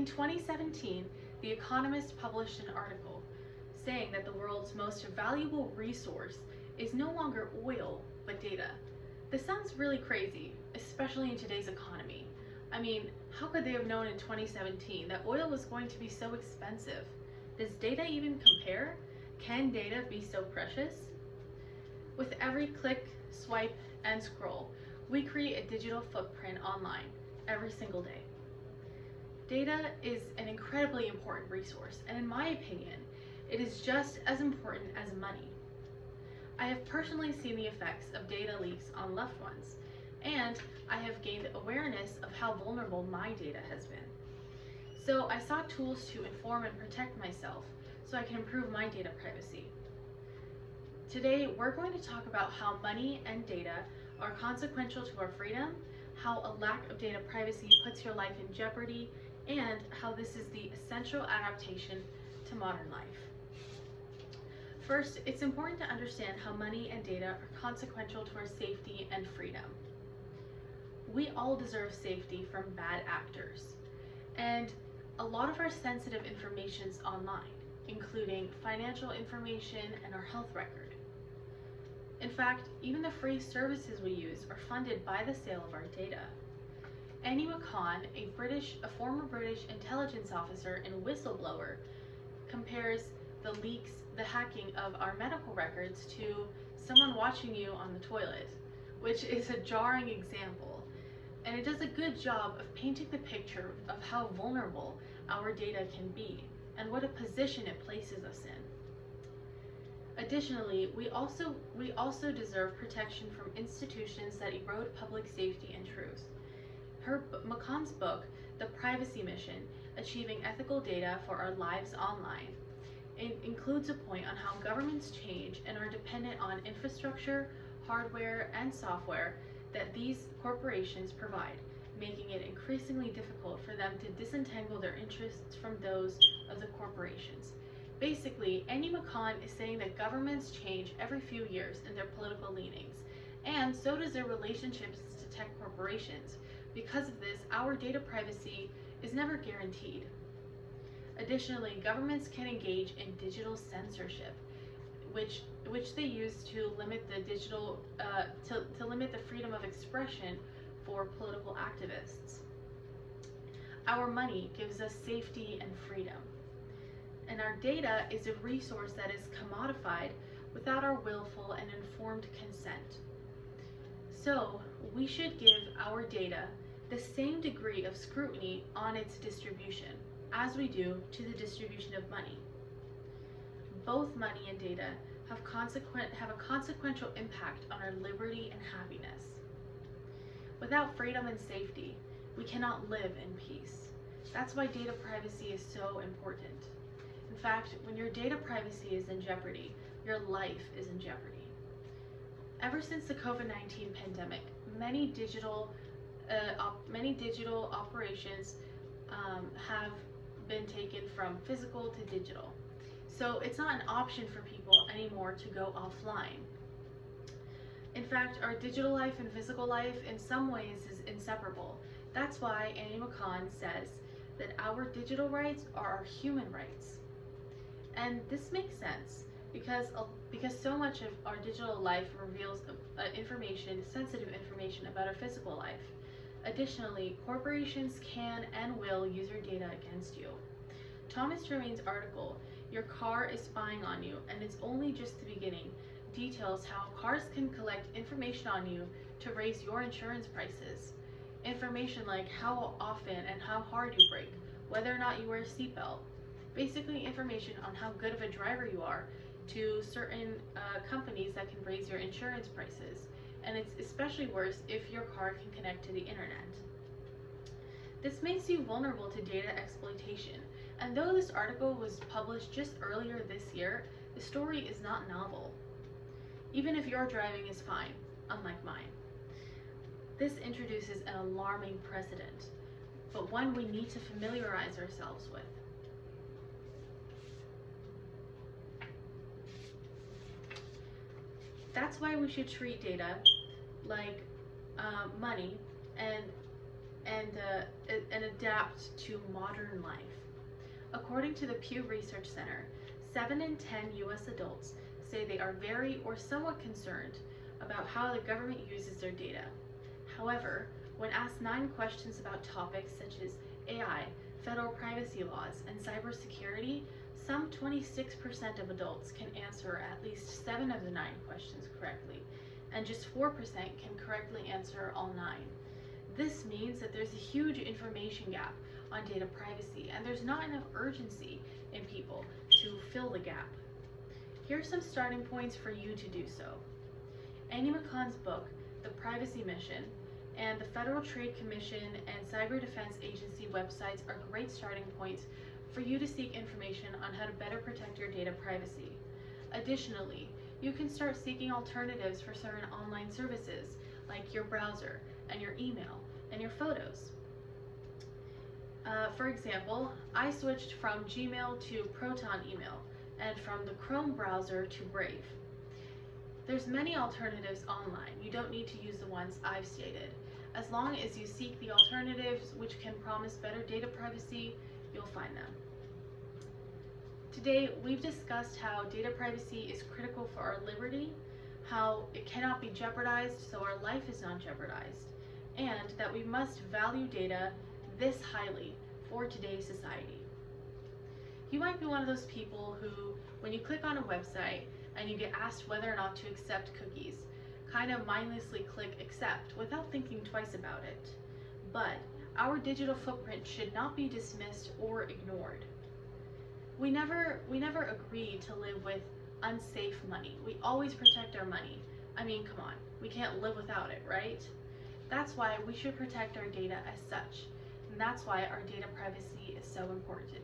In 2017, The Economist published an article saying that the world's most valuable resource is no longer oil, but data. This sounds really crazy, especially in today's economy. I mean, how could they have known in 2017 that oil was going to be so expensive? Does data even compare? Can data be so precious? With every click, swipe, and scroll, we create a digital footprint online every single day. Data is an incredibly important resource, and in my opinion, it is just as important as money. I have personally seen the effects of data leaks on loved ones, and I have gained awareness of how vulnerable my data has been. So I sought tools to inform and protect myself so I can improve my data privacy. Today, we're going to talk about how money and data are consequential to our freedom, how a lack of data privacy puts your life in jeopardy, and how this is the essential adaptation to modern life. First, it's important to understand how money and data are consequential to our safety and freedom. We all deserve safety from bad actors, and a lot of our sensitive information is online, including financial information and our health record. In fact, even the free services we use are funded by the sale of our data. Annie McCann, a former British intelligence officer and whistleblower, compares the hacking of our medical records to someone watching you on the toilet, which is a jarring example. And it does a good job of painting the picture of how vulnerable our data can be and what a position it places us in. Additionally, we also deserve protection from institutions that erode public safety and truth. McCann's book, The Privacy Mission, Achieving Ethical Data for Our Lives Online, it includes a point on how governments change and are dependent on infrastructure, hardware, and software that these corporations provide, making it increasingly difficult for them to disentangle their interests from those of the corporations. Basically, Annie McCann is saying that governments change every few years in their political leanings, and so does their relationships to tech corporations. Because of this, our data privacy is never guaranteed. Additionally, governments can engage in digital censorship, which they use to limit the limit the freedom of expression for political activists. Our money gives us safety and freedom, and our data is a resource that is commodified without our willful and informed consent. So we should give our data the same degree of scrutiny on its distribution as we do to the distribution of money. Both money and data have a consequential impact on our liberty and happiness. Without freedom and safety, we cannot live in peace. That's why data privacy is so important. In fact, when your data privacy is in jeopardy, your life is in jeopardy. Ever since the COVID-19 pandemic, many digital operations have been taken from physical to digital. So it's not an option for people anymore to go offline. In fact, our digital life and physical life in some ways is inseparable. That's why Annie McCann says that our digital rights are our human rights. And this makes sense because so much of our digital life reveals sensitive information about our physical life. Additionally, corporations can and will use your data against you. Thomas Tremaine's article, Your Car is Spying on You, and It's Only Just the Beginning, details how cars can collect information on you to raise your insurance prices. Information like how often and how hard you brake, whether or not you wear a seatbelt. Basically information on how good of a driver you are to certain companies that can raise your insurance prices. And it's especially worse if your car can connect to the internet. This makes you vulnerable to data exploitation. And though this article was published just earlier this year, the story is not novel. Even if your driving is fine, unlike mine. This introduces an alarming precedent, but one we need to familiarize ourselves with. That's why we should treat data like money, and and adapt to modern life. According to the Pew Research Center, 7 in 10 U.S. adults say they are very or somewhat concerned about how the government uses their data. However, when asked 9 questions about topics such as AI, federal privacy laws, and cybersecurity, some 26% of adults can answer at least 7 of the 9 questions correctly, and just 4% can correctly answer all 9. This means that there's a huge information gap on data privacy, and there's not enough urgency in people to fill the gap. Here are some starting points for you to do so. Annie McConn's book, The Privacy Mission, and the Federal Trade Commission and Cyber Defense Agency websites are great starting points for you to seek information on how to better protect your data privacy. Additionally, you can start seeking alternatives for certain online services like your browser and your email and your photos. For example, I switched from Gmail to Proton email and from the Chrome browser to Brave. There's many alternatives online. You don't need to use the ones I've stated. As long as you seek the alternatives which can promise better data privacy, you'll find them. Today, we've discussed how data privacy is critical for our liberty, how it cannot be jeopardized so our life is not jeopardized, and that we must value data this highly for today's society. You might be one of those people who, when you click on a website and you get asked whether or not to accept cookies, kind of mindlessly click accept without thinking twice about it. But our digital footprint should not be dismissed or ignored. We never agreed to live with unsafe money. We always protect our money. I mean, come on, we can't live without it, right? That's why we should protect our data as such, and that's why our data privacy is so important.